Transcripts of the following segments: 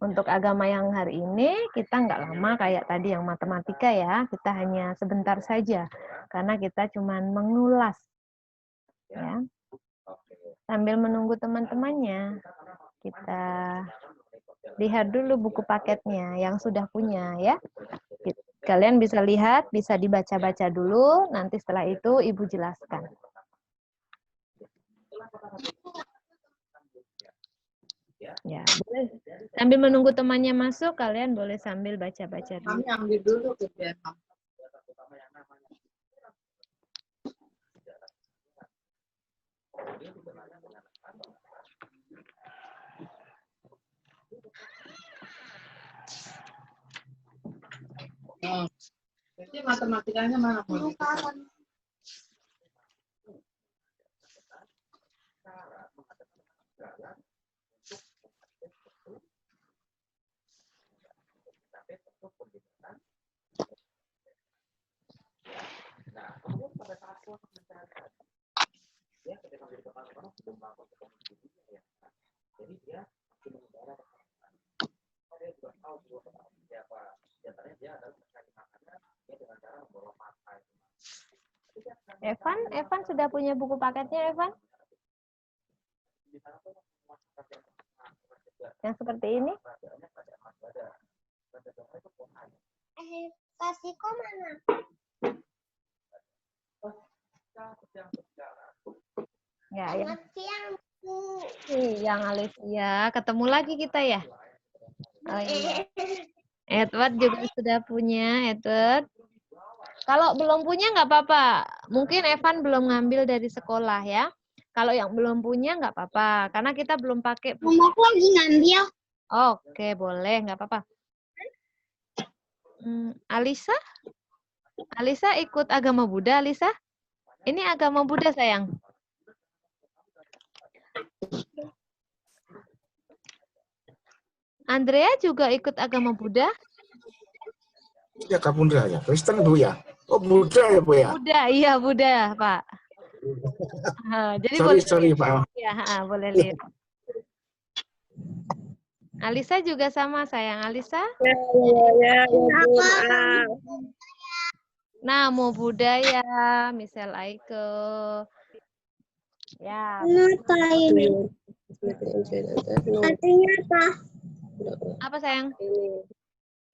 Untuk agama yang hari ini, kita nggak lama kayak tadi yang matematika ya. Kita hanya sebentar saja, karena kita cuma mengulas. Ya. Sambil menunggu teman-temannya, kita lihat dulu buku paketnya yang sudah punya ya. Kalian bisa lihat, bisa dibaca-baca dulu, nanti setelah itu Ibu jelaskan. Ya, boleh. Sambil menunggu temannya masuk, kalian boleh sambil baca-baca dulu. Kami ambil dulu gitu ya. Oh, jadi matematikanya mana? Evan sudah punya buku paketnya, Evan? Yang seperti ini? Kasihku mana? Ya, yang Siang, Bu. yang Alicia. Ketemu lagi kita ya? Oh iya. Edward juga sudah punya, Edward. Kalau belum punya nggak apa-apa. Mungkin Evan belum ngambil dari sekolah ya. Kalau yang belum punya nggak apa-apa, karena kita belum pakai. Mamaku lagi ngambil. Oke, boleh, nggak apa-apa. Alisa? Alisa ikut agama Buddha, Alisa? Ini agama Buddha, sayang. Andrea juga ikut agama Buddha? Ya, Kak Bunda ya. Kristen Bu ya. Oh, Buddha ya Bu ya. Buddha, iya Buddha, Pak. Jadi sorry Pak. Ya, boleh lihat. Alisa juga sama, sayang. Alisa? Namo Buddhaya, Misal Aiko. Ya. Apa ini? Artinya apa? Apa, sayang?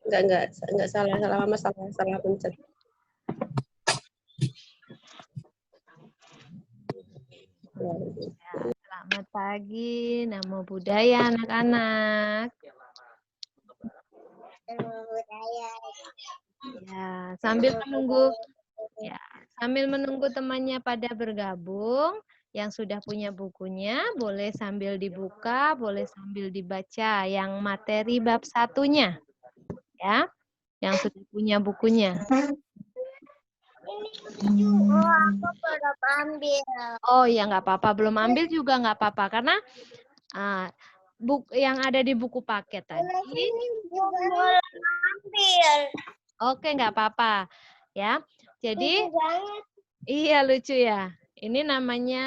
Enggak salah mama salah pencet. Ya, selamat pagi, Namo Buddhaya anak-anak. Ya, sambil menunggu temannya pada bergabung, yang sudah punya bukunya boleh sambil dibuka, boleh sambil dibaca yang materi bab 1-nya. Ya. Yang sudah punya bukunya. Oh, aku belum ambil. Oh ya, nggak apa-apa. Belum ambil juga nggak apa-apa. Karena yang ada di buku paket tadi. Belum ambil. Oke, nggak apa-apa. Ya, jadi iya lucu ya. Ini namanya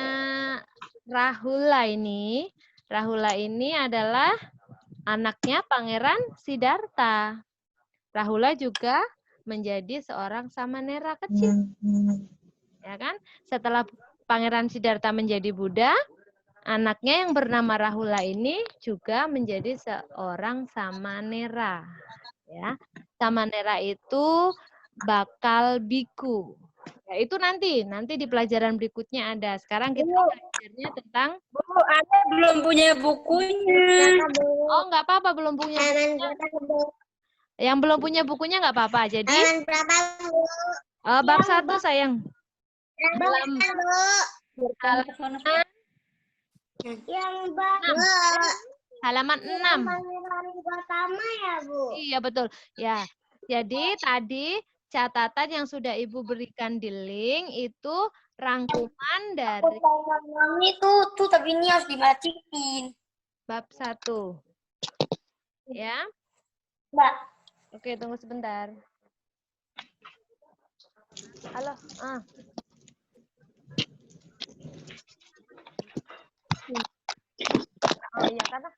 Rahula ini. Rahula ini adalah anaknya Pangeran Siddhartha. Rahula juga menjadi seorang samanera kecil. Ya kan? Setelah Pangeran Siddhartha menjadi Buddha, anaknya yang bernama Rahula ini juga menjadi seorang samanera. Ya. Samanera itu bakal biku. Ya, itu nanti di pelajaran berikutnya ada. Sekarang kita belajarnya tentang Ada belum punya bukunya. Oh, nggak apa-apa belum punya. Yang belum punya bukunya nggak apa-apa. Jadi bab 1 sayang. Halaman 6. Pertama ya, Bu? Iya, betul. Ya. Jadi tadi catatan yang sudah Ibu berikan di link itu rangkuman dari Ini tuh tapi ini harus dimatiin. bab 1. Ya. Mbak. Oke, tunggu sebentar. Halo. ya karena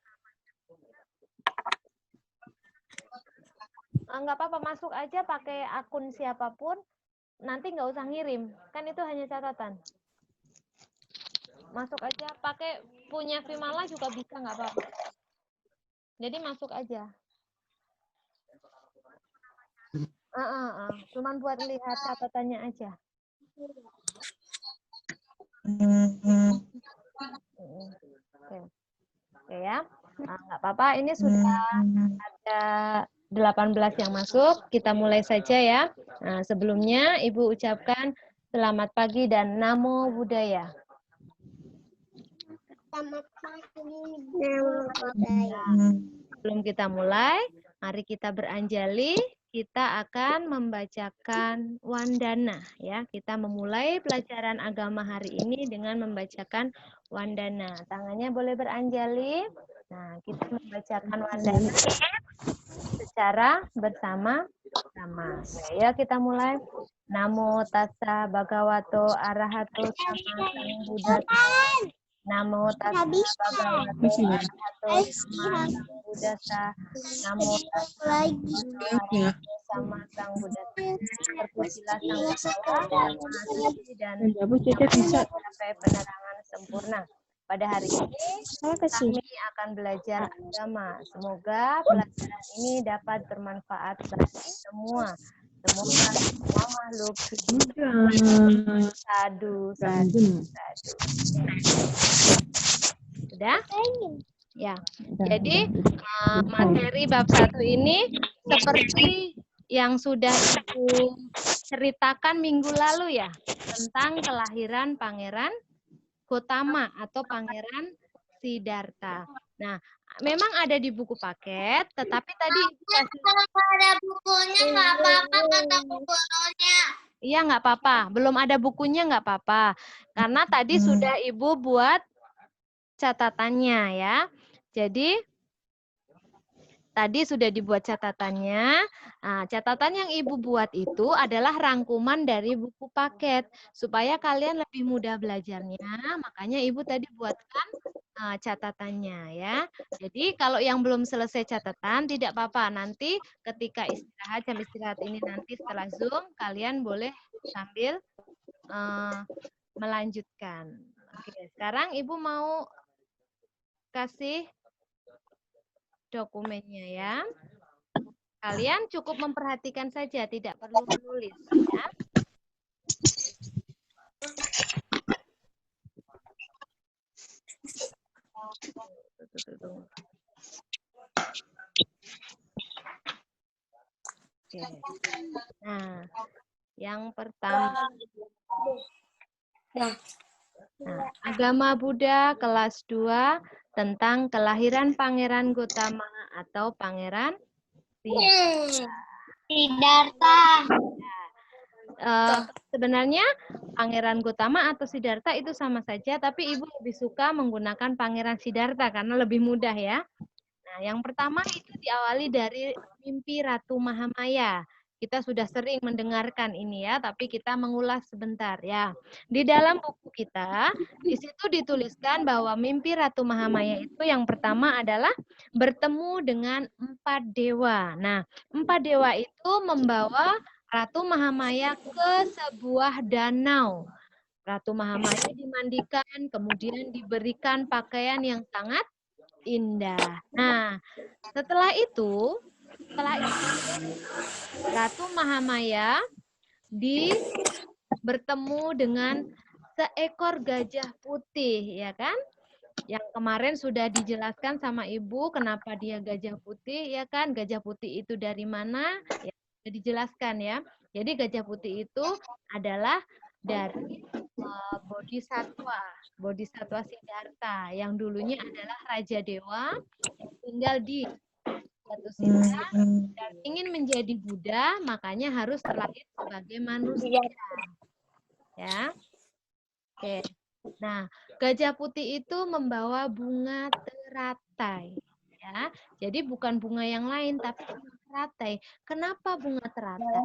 nggak apa-apa, masuk aja pakai akun siapapun, nanti nggak usah ngirim, kan itu hanya catatan. Masuk aja pakai punya Vimala juga bisa, nggak apa-apa. Jadi masuk aja. Cuman buat lihat catatannya aja. Oke ya. Nggak apa-apa, ini sudah ada 18 yang masuk. Kita mulai saja ya. Nah, sebelumnya Ibu ucapkan selamat pagi dan namo buddhaya. Selamat pagi. Sebelum kita mulai, mari kita beranjali. Kita akan membacakan wandana ya. Kita memulai pelajaran agama hari ini dengan membacakan wandana. Tangannya boleh beranjali. Nah, kita membacakan wandana secara bersama-sama. Ya, kita mulai. Namo tassa bhagavato arahato sama sambuddhassa. Namo tassa bhagavato arahato sambuddhassa. Namo tassa bhagavato sama sang Buddhassa. Terpujilah sang Buddha, Maha Suci dan sampai penerangan sempurna. Pada hari ini kami akan belajar agama. Semoga pelajaran ini dapat bermanfaat bagi semua. Semoga semua makhluk hidup sadu. Sudah? Ya. Jadi materi bab 1 ini seperti yang sudah Ibu ceritakan minggu lalu ya, tentang kelahiran Pangeran Gotama atau Pangeran Siddhartha. Nah, memang ada di buku paket, tetapi tadi Ibu kasih... Ada bukunya nggak apa-apa kata bukunya. Iya, nggak apa-apa. Belum ada bukunya nggak apa-apa. Karena tadi sudah Ibu buat catatannya ya. Jadi tadi sudah dibuat catatannya. Nah, catatan yang Ibu buat itu adalah rangkuman dari buku paket. Supaya kalian lebih mudah belajarnya, makanya Ibu tadi buatkan catatannya ya. Jadi kalau yang belum selesai catatan tidak apa-apa. Nanti ketika istirahat, jam istirahat ini nanti setelah Zoom, kalian boleh sambil melanjutkan. Oke, sekarang Ibu mau kasih dokumennya ya. Kalian cukup memperhatikan saja, tidak perlu menulis ya. Oke. Nah, yang pertama. Nah, Agama Buddha kelas 2 tentang kelahiran Pangeran Gotama atau Pangeran Siddhartha. Sebenarnya Pangeran Gotama atau Siddhartha itu sama saja, tapi Ibu lebih suka menggunakan Pangeran Siddhartha karena lebih mudah ya. Nah, yang pertama itu diawali dari mimpi Ratu Mahamaya. Kita sudah sering mendengarkan ini ya, tapi kita mengulas sebentar ya. Di dalam buku kita, di situ dituliskan bahwa mimpi Ratu Mahamaya itu yang pertama adalah bertemu dengan 4 dewa. Nah, 4 dewa itu membawa Ratu Mahamaya ke sebuah danau. Ratu Mahamaya dimandikan, kemudian diberikan pakaian yang sangat indah. Nah, setelah itu Ratu Mahamaya bertemu dengan seekor gajah putih, ya kan? Yang kemarin sudah dijelaskan sama Ibu kenapa dia gajah putih, ya kan? Gajah putih itu dari mana? Ya, sudah dijelaskan ya. Jadi gajah putih itu adalah dari Bodhisattva Siddhartha yang dulunya adalah Raja Dewa yang tinggal di Batu Sindra dan ingin menjadi Buddha, makanya harus terlahir sebagai manusia. Ya. Oke. Nah, gajah putih itu membawa bunga teratai. Ya. Jadi bukan bunga yang lain, tapi bunga teratai. Kenapa bunga teratai?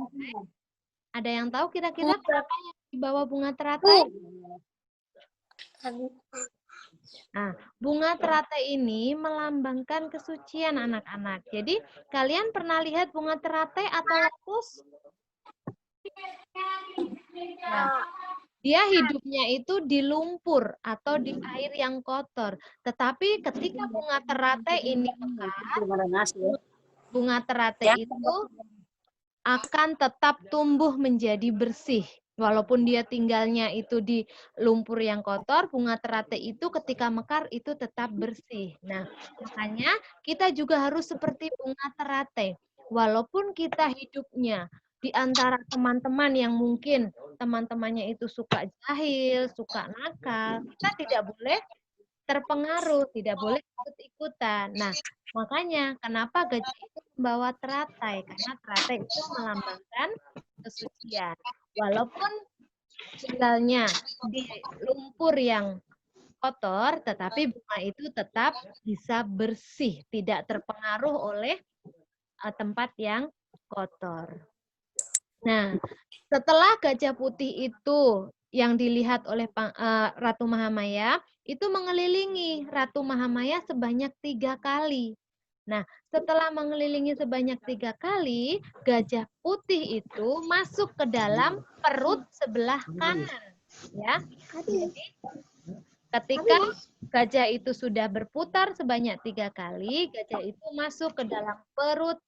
Ada yang tahu kira-kira kenapa yang dibawa bunga teratai? Nah, bunga teratai ini melambangkan kesucian anak-anak. Jadi, kalian pernah lihat bunga teratai atau lotus? Ya. Dia hidupnya itu di lumpur atau di air yang kotor. Tetapi ketika bunga teratai ini mekar, bunga teratai itu akan tetap tumbuh menjadi bersih. Walaupun dia tinggalnya itu di lumpur yang kotor, bunga teratai itu ketika mekar itu tetap bersih. Nah, makanya kita juga harus seperti bunga teratai. Walaupun kita hidupnya di antara teman-teman yang mungkin teman-temannya itu suka jahil, suka nakal, kita tidak boleh terpengaruh, tidak boleh ikut-ikutan. Nah, makanya kenapa gajah itu membawa teratai? Karena teratai itu melambangkan kesucian. Walaupun tinggalnya di lumpur yang kotor, tetapi bunga itu tetap bisa bersih, tidak terpengaruh oleh tempat yang kotor. Nah, setelah gajah putih itu yang dilihat oleh Ratu Mahamaya, itu mengelilingi Ratu Mahamaya sebanyak 3 kali. Nah, setelah mengelilingi sebanyak 3 kali, gajah putih itu masuk ke dalam perut sebelah kanan. Ya, jadi ketika gajah itu sudah berputar sebanyak 3 kali, gajah itu masuk ke dalam perut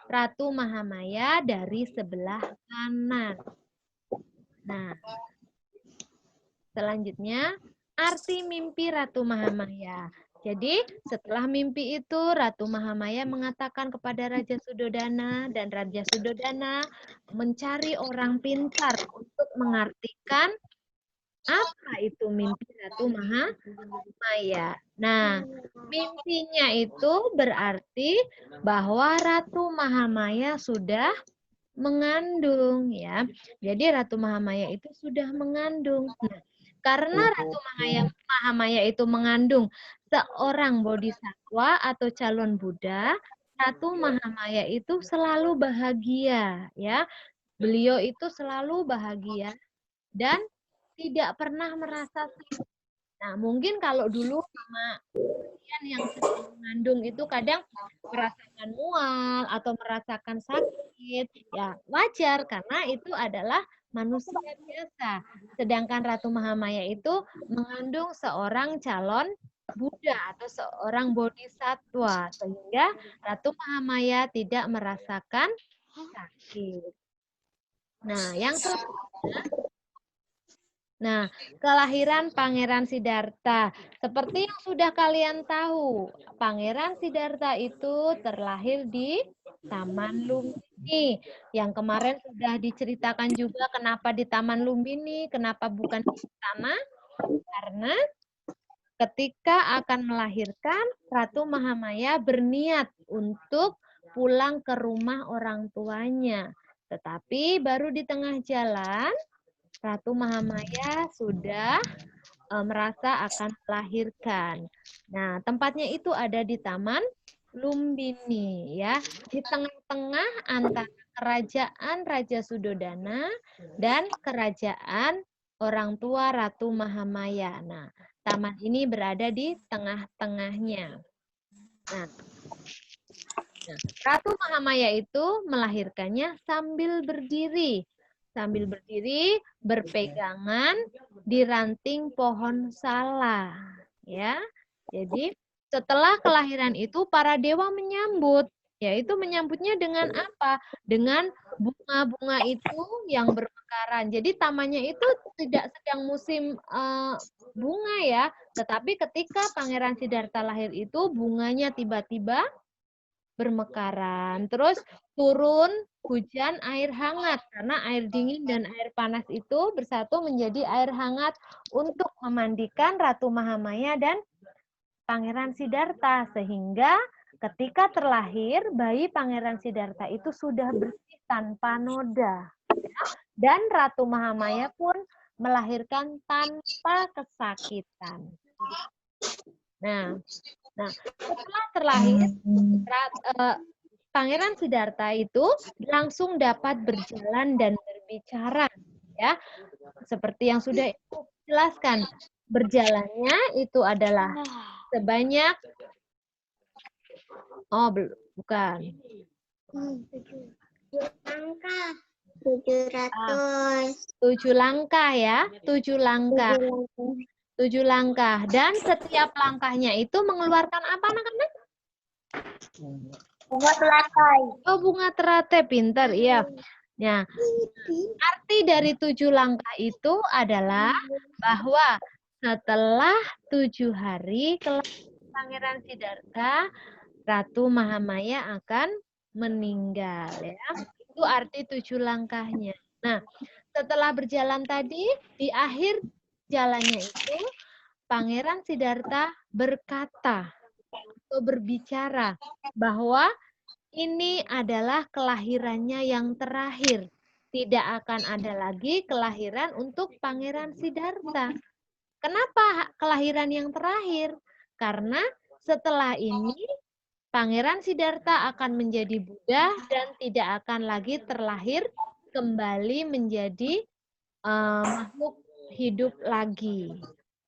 Ratu Mahamaya dari sebelah kanan. Nah, selanjutnya arti mimpi Ratu Mahamaya. Jadi, setelah mimpi itu, Ratu Mahamaya mengatakan kepada Raja Sudodana, dan Raja Sudodana mencari orang pintar untuk mengartikan apa itu mimpi Ratu Mahamaya. Nah, mimpinya itu berarti bahwa Ratu Mahamaya sudah mengandung, ya. Jadi Ratu Mahamaya itu sudah mengandung. Nah, karena Ratu Mahamaya itu mengandung seorang bodhisatwa atau calon Buddha, Ratu Mahamaya itu selalu bahagia, ya. Beliau itu selalu bahagia dan tidak pernah merasa sakit. Nah, mungkin kalau dulu sama kalian yang sedang mengandung itu kadang merasakan mual atau merasakan sakit, ya wajar karena itu adalah manusia biasa. Sedangkan Ratu Mahamaya itu mengandung seorang calon Buddha atau seorang bodhisatwa, sehingga Ratu Mahamaya tidak merasakan sakit. Nah, yang selanjutnya, nah, kelahiran Pangeran Siddhartha. Seperti yang sudah kalian tahu, Pangeran Siddhartha itu terlahir di Taman Lumbini. Yang kemarin sudah diceritakan juga kenapa di Taman Lumbini, kenapa bukan di istana. Karena ketika akan melahirkan, Ratu Mahamaya berniat untuk pulang ke rumah orang tuanya. Tetapi baru di tengah jalan, Ratu Mahamaya sudah merasa akan melahirkan. Nah, tempatnya itu ada di Taman Lumbini, ya, di tengah-tengah antara kerajaan Raja Sudodana dan kerajaan orang tua Ratu Mahamaya. Nah, taman ini berada di tengah-tengahnya. Nah, Ratu Mahamaya itu melahirkannya sambil berdiri. Sambil berdiri berpegangan di ranting pohon sala, ya. Jadi setelah kelahiran itu para dewa menyambut, yaitu menyambutnya dengan apa? Dengan bunga-bunga itu yang bermekaran. Jadi tamannya itu tidak sedang musim bunga, ya, tetapi ketika Pangeran Siddhartha lahir itu bunganya tiba-tiba bermekaran. Terus turun hujan air hangat karena air dingin dan air panas itu bersatu menjadi air hangat untuk memandikan Ratu Mahamaya dan Pangeran Siddhartha, sehingga ketika terlahir bayi Pangeran Siddhartha itu sudah bersih tanpa noda. Dan Ratu Mahamaya pun melahirkan tanpa kesakitan. Nah, setelah terlahir, Pangeran Siddhartha itu langsung dapat berjalan dan berbicara, ya. Seperti yang sudah dijelaskan, berjalannya itu adalah sebanyak, bukan. Angka 700. 7 langkah ya, 7 langkah. 7 langkah. Dan setiap langkahnya itu mengeluarkan apa anak-anak? Bunga teratai. Oh, bunga teratai, pintar, iya. Nah, arti dari 7 langkah itu adalah bahwa setelah 7 hari kelahiran Pangeran Siddhartha, Ratu Mahamaya akan meninggal ya. Itu arti 7 langkahnya. Nah, setelah berjalan tadi, di akhir jalannya itu Pangeran Siddhartha berkata atau berbicara bahwa ini adalah kelahirannya yang terakhir. Tidak akan ada lagi kelahiran untuk Pangeran Siddhartha. Kenapa kelahiran yang terakhir? Karena setelah ini Pangeran Siddhartha akan menjadi Buddha dan tidak akan lagi terlahir kembali menjadi makhluk hidup lagi.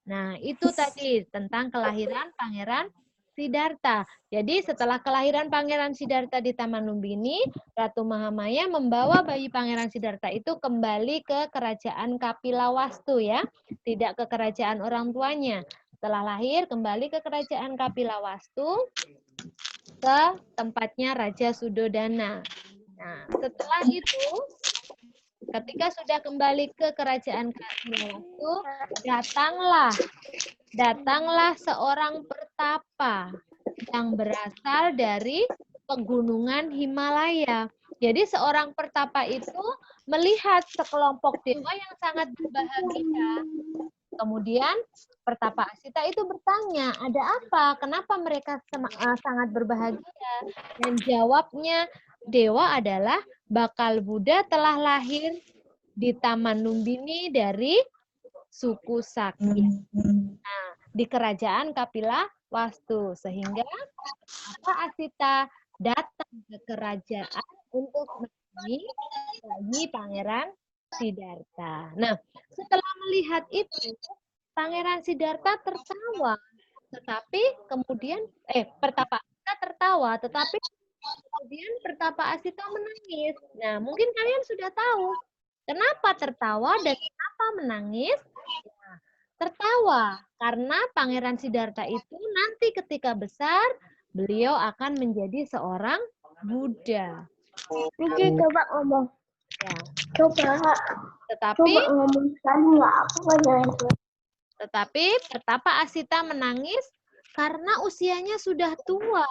Nah, itu tadi tentang kelahiran Pangeran Siddhartha. Jadi setelah kelahiran Pangeran Siddhartha di Taman Lumbini, Ratu Mahamaya membawa bayi Pangeran Siddhartha itu kembali ke kerajaan Kapilawastu ya, tidak ke kerajaan orang tuanya. Setelah lahir kembali ke kerajaan Kapilawastu ke tempatnya Raja Sudodana. Nah, setelah itu ketika sudah kembali ke kerajaan Kapilawastu, datanglah seorang pertapa yang berasal dari pegunungan Himalaya. Jadi seorang pertapa itu melihat sekelompok dewa yang sangat berbahagia. Kemudian pertapa Asita itu bertanya, ada apa? Kenapa mereka sangat berbahagia? Dan jawabnya dewa adalah bakal Buddha telah lahir di Taman Lumbini dari suku Sakya. Nah, di kerajaan Kapilawastu. Sehingga Asita datang ke kerajaan untuk menemui bayi Pangeran Siddhartha. Nah, setelah melihat itu, Pangeran Siddhartha tertawa. Tetapi kemudian, pertapa Asita tertawa, tetapi kemudian pertapa Asita menangis. Nah, mungkin kalian sudah tahu kenapa tertawa dan kenapa menangis. Nah, tertawa karena Pangeran Siddhartha itu nanti ketika besar, beliau akan menjadi seorang Buddha. Oke, coba ngomong. Ya. Coba Tetapi ngomong tadi nggak aku ngajarin tuh. Tetapi pertapa Asita menangis karena usianya sudah tua.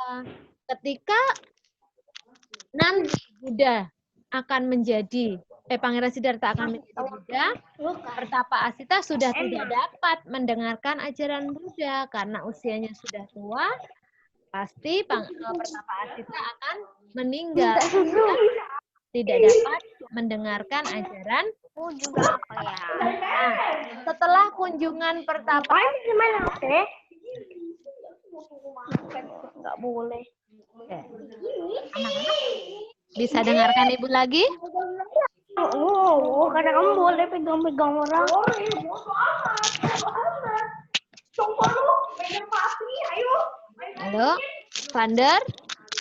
Ketika nanti Buddha akan menjadi, Pangeran Siddhartha akan menjadi Buddha, pertapa Asita sudah tidak dapat mendengarkan ajaran Buddha karena usianya sudah tua. Pasti pertapa Asita akan meninggal. Tidak dapat mendengarkan ajaran Buddha. Nah, setelah kunjungan pertapa, Gimana, oke? Nggak boleh. anak-anak bisa dengarkan Ibu lagi? Oh, karena kamu boleh pegang-pegang orang. Halo, Vander?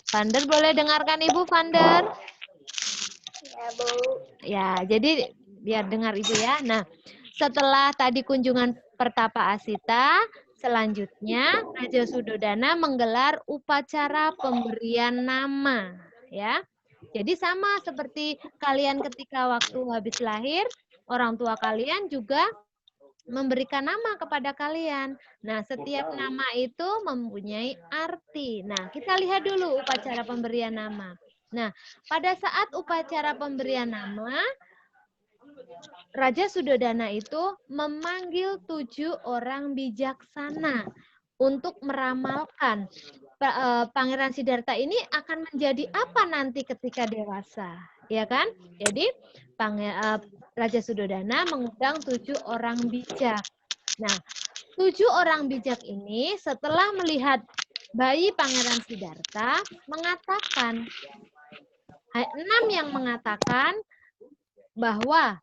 Vander boleh dengarkan Ibu, Vander? Ya, Bu. Ya, jadi biar dengar Ibu ya. Nah, setelah tadi kunjungan pertapa Asita, selanjutnya Raja Sudodana menggelar upacara pemberian nama, ya. Jadi sama seperti kalian ketika waktu habis lahir, orang tua kalian juga memberikan nama kepada kalian. Nah, setiap nama itu mempunyai arti. Nah, kita lihat dulu upacara pemberian nama. Nah, pada saat upacara pemberian nama, Raja Sudodana itu memanggil 7 orang bijaksana untuk meramalkan Pangeran Siddhartha ini akan menjadi apa nanti ketika dewasa, ya kan? Jadi Raja Sudodana mengundang 7 orang bijak. Nah, 7 orang bijak ini setelah melihat bayi Pangeran Siddhartha mengatakan, 6 yang mengatakan bahwa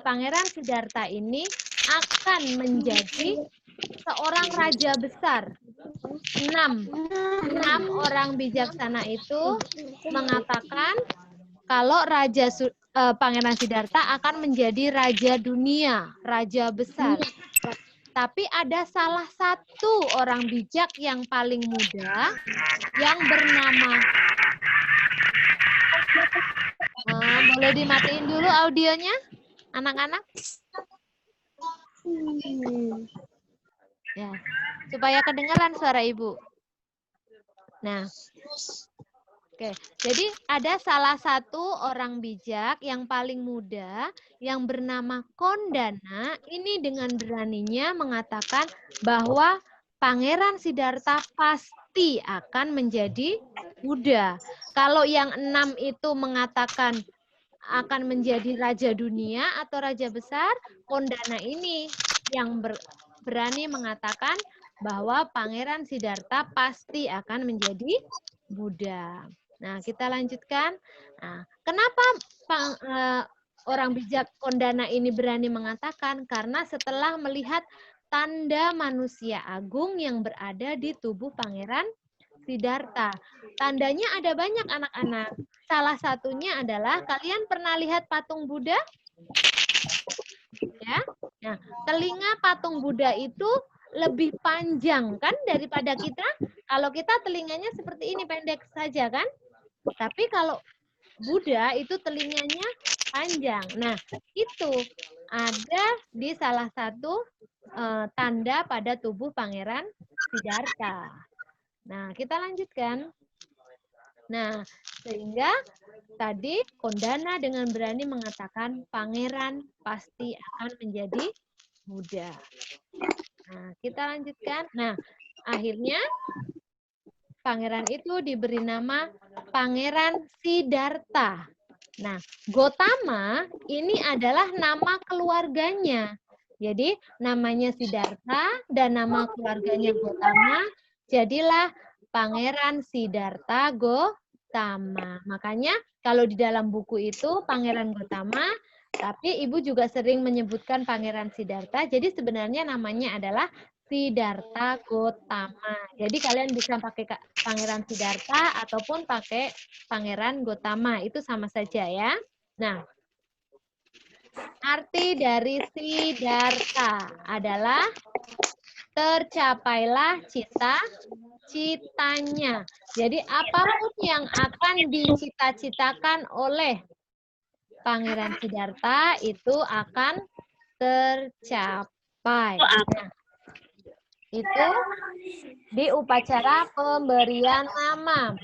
Pangeran Siddhartha ini akan menjadi seorang raja besar. 6 orang bijaksana itu mengatakan kalau Pangeran Siddhartha akan menjadi raja dunia, raja besar. Tapi ada salah satu orang bijak yang paling muda yang bernama boleh dimatiin dulu audionya, anak-anak? Ya, supaya kedengaran suara ibu. Nah, oke. Jadi ada salah satu orang bijak yang paling muda yang bernama Kondana. Ini dengan beraninya mengatakan bahwa Pangeran Siddhartha pasti akan menjadi Buddha. Kalau yang 6 itu mengatakan akan menjadi raja dunia atau raja besar, Kondana ini yang berani mengatakan bahwa Pangeran Siddhartha pasti akan menjadi Buddha. Nah, kita lanjutkan. Nah, kenapa orang bijak Kondana ini berani mengatakan? Karena setelah melihat tanda manusia agung yang berada di tubuh Pangeran Siddhartha. Tandanya ada banyak anak-anak. Salah satunya adalah, kalian pernah lihat patung Buddha? Ya. Nah, telinga patung Buddha itu lebih panjang kan daripada kita. Kalau kita telinganya seperti ini, pendek saja kan? Tapi kalau Buddha itu telinganya panjang. Nah, itu ada di salah satu tanda pada tubuh Pangeran Siddhartha. Nah, kita lanjutkan. Nah, sehingga tadi Kondana dengan berani mengatakan Pangeran pasti akan menjadi Buddha. Nah, kita lanjutkan. Nah, akhirnya Pangeran itu diberi nama Pangeran Siddhartha. Nah, Gotama ini adalah nama keluarganya. Jadi, namanya Siddhartha dan nama keluarganya Gotama, jadilah Pangeran Siddhartha Gotama. Makanya, kalau di dalam buku itu Pangeran Gotama, tapi Ibu juga sering menyebutkan Pangeran Siddhartha, jadi sebenarnya namanya adalah Siddhartha Gotama. Jadi kalian bisa pakai Pangeran Siddhartha ataupun pakai Pangeran Gotama, itu sama saja ya. Nah, arti dari Siddhartha adalah tercapailah cita-citanya. Jadi apapun yang akan dicita-citakan oleh Pangeran Siddhartha itu akan tercapai. Nah, itu di upacara pemberian nama.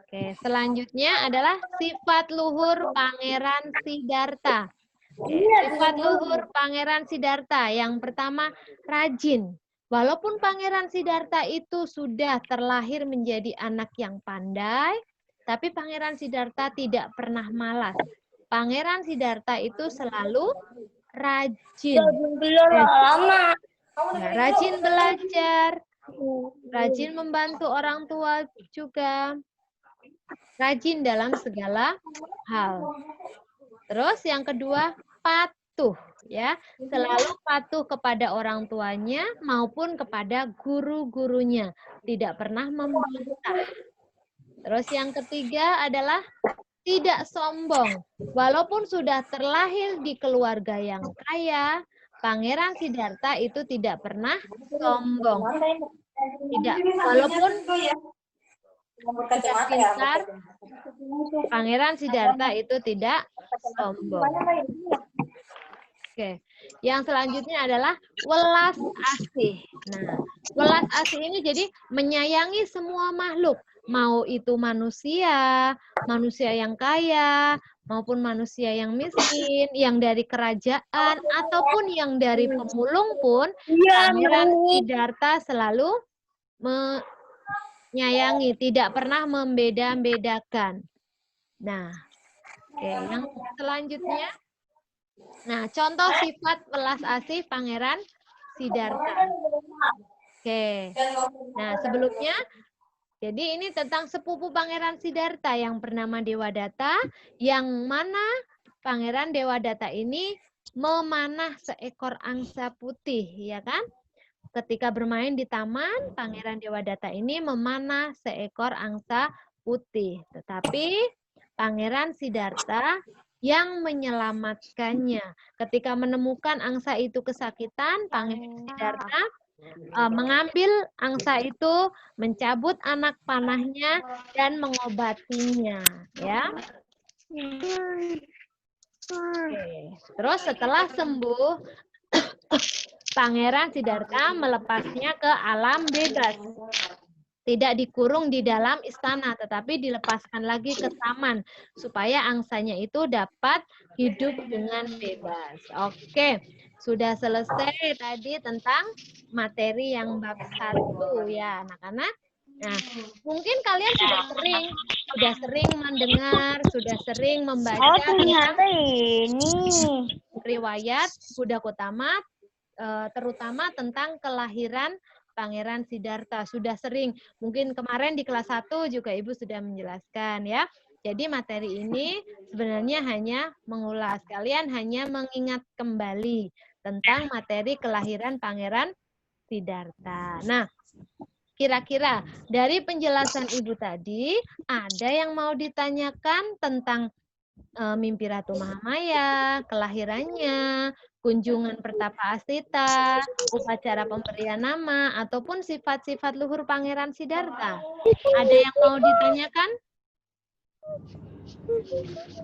Oke, selanjutnya adalah sifat luhur Pangeran Siddhartha. Sifat luhur Pangeran Siddhartha yang pertama, rajin. Walaupun Pangeran Siddhartha itu sudah terlahir menjadi anak yang pandai, tapi Pangeran Siddhartha tidak pernah malas. Pangeran Siddhartha itu selalu rajin. Rajin belajar, rajin membantu orang tua juga, rajin dalam segala hal. Terus yang kedua, patuh, ya, selalu patuh kepada orang tuanya maupun kepada guru-gurunya, tidak pernah membantah. Terus yang ketiga adalah tidak sombong. Walaupun sudah terlahir di keluarga yang kaya, Pangeran Siddhartha itu tidak pernah sombong. Tidak, walaupun sudah pintar, Pangeran Siddhartha itu tidak sombong. Oke, yang selanjutnya adalah welas asih. Nah, welas asih ini jadi menyayangi semua makhluk, mau itu manusia, manusia yang kaya, maupun manusia yang miskin, yang dari kerajaan, ataupun yang dari pemulung pun, Pangeran Siddhartha selalu menyayangi, tidak pernah membeda-bedakan. Nah, oke, yang selanjutnya. Nah, contoh sifat welas asih Pangeran Siddhartha. Oke. Nah, sebelumnya, jadi ini tentang sepupu Pangeran Siddhartha yang bernama Dewadatta, yang mana Pangeran Dewadatta ini memanah seekor angsa putih, ya kan? Ketika bermain di taman, Pangeran Dewadatta ini memanah seekor angsa putih. Tetapi Pangeran Siddhartha yang menyelamatkannya. Ketika menemukan angsa itu kesakitan, Pangeran Siddhartha mengambil angsa itu, mencabut anak panahnya, dan mengobatinya. Ya. Oke. Terus setelah sembuh, Pangeran Siddhartha melepasnya ke alam bebas. Tidak dikurung di dalam istana, tetapi dilepaskan lagi ke taman, supaya angsanya itu dapat hidup dengan bebas. Oke, sudah selesai tadi tentang materi yang bab 1 ya, anak-anak. Nah, mungkin kalian sudah sering mendengar, sudah sering membaca tentang riwayat Buddha Gautama, terutama tentang kelahiran Pangeran Siddhartha. Sudah sering, mungkin kemarin di kelas 1 juga Ibu sudah menjelaskan ya. Jadi materi ini sebenarnya hanya mengulas. Kalian hanya mengingat kembali tentang materi kelahiran Pangeran Siddhartha. Nah, kira-kira dari penjelasan Ibu tadi, ada yang mau ditanyakan tentang mimpi Ratu Mahamaya, kelahirannya, kunjungan Pertapa Astita, upacara pemberian nama, ataupun sifat-sifat luhur Pangeran Siddhartha? Ada yang mau ditanyakan?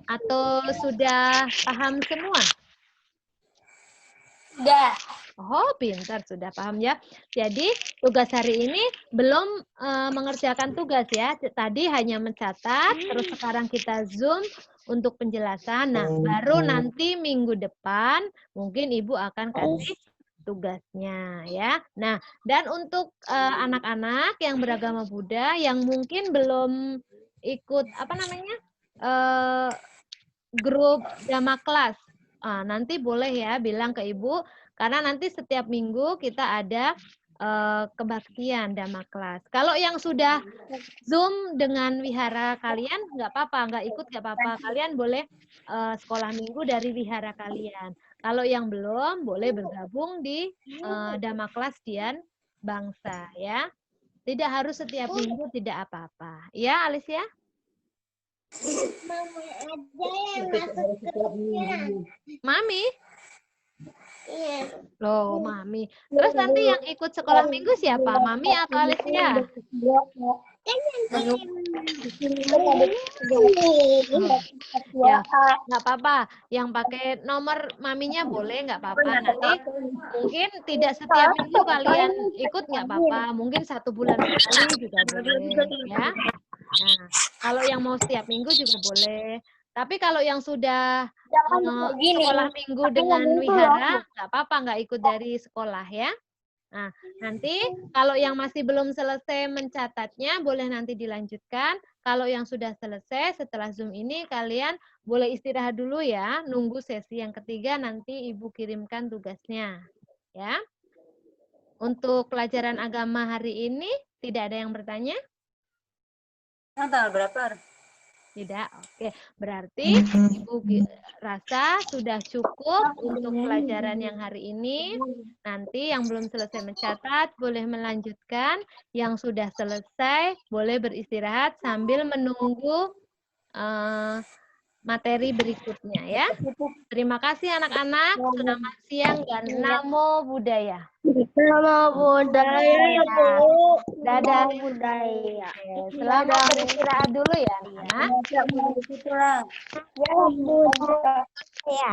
Atau sudah paham semua? Udah. Oh, pintar, sudah paham ya. Jadi, tugas hari ini belum mengerjakan tugas ya. Tadi hanya mencatat, terus sekarang kita Zoom untuk penjelasan. Nah, baru nanti minggu depan mungkin Ibu akan kasih tugasnya ya. Nah, dan untuk anak-anak yang beragama Buddha yang mungkin belum ikut grup Dhamma Class, nanti boleh ya bilang ke Ibu, karena nanti setiap minggu kita ada kebaktian Dhamma Class. Kalau yang sudah Zoom dengan wihara kalian, nggak apa-apa, nggak ikut nggak apa-apa. Kalian boleh sekolah minggu dari wihara kalian. Kalau yang belum, boleh bergabung di Dhamma Class Dian Bangsa ya. Tidak harus setiap minggu, tidak apa-apa. Ya, Alicia? Mama aja yang masuk grupnya. Mami? Iya. Loh, Mami. Terus nanti yang ikut sekolah minggu siapa? Mami atau Alicia? Ya, nggak apa-apa. Yang pakai nomor maminya boleh, nggak apa-apa. Nanti mungkin tidak setiap minggu kalian ikut, nggak apa-apa. Mungkin 1 bulan sekali juga boleh, ya. Nah, kalau yang mau setiap minggu juga boleh. Tapi kalau yang sudah sekolah minggu dengan wihara, nggak apa-apa, nggak ikut dari sekolah ya. Nah, nanti kalau yang masih belum selesai mencatatnya, boleh nanti dilanjutkan. Kalau yang sudah selesai setelah Zoom ini, kalian boleh istirahat dulu ya. Nunggu sesi yang ketiga, nanti Ibu kirimkan tugasnya. Ya. Untuk pelajaran agama hari ini, tidak ada yang bertanya? Tanggal berapa? Tidak, oke. Berarti Ibu rasa sudah cukup untuk pelajaran yang hari ini. Nanti yang belum selesai mencatat boleh melanjutkan. Yang sudah selesai boleh beristirahat sambil menunggu materi berikutnya ya. Terima kasih anak-anak. Selamat siang dan Namo Buddhaya. Nama budaya, Bu. Dadah. Budaya. Selamat beristirahat dulu ya, anak. Ya, budaya. Ya.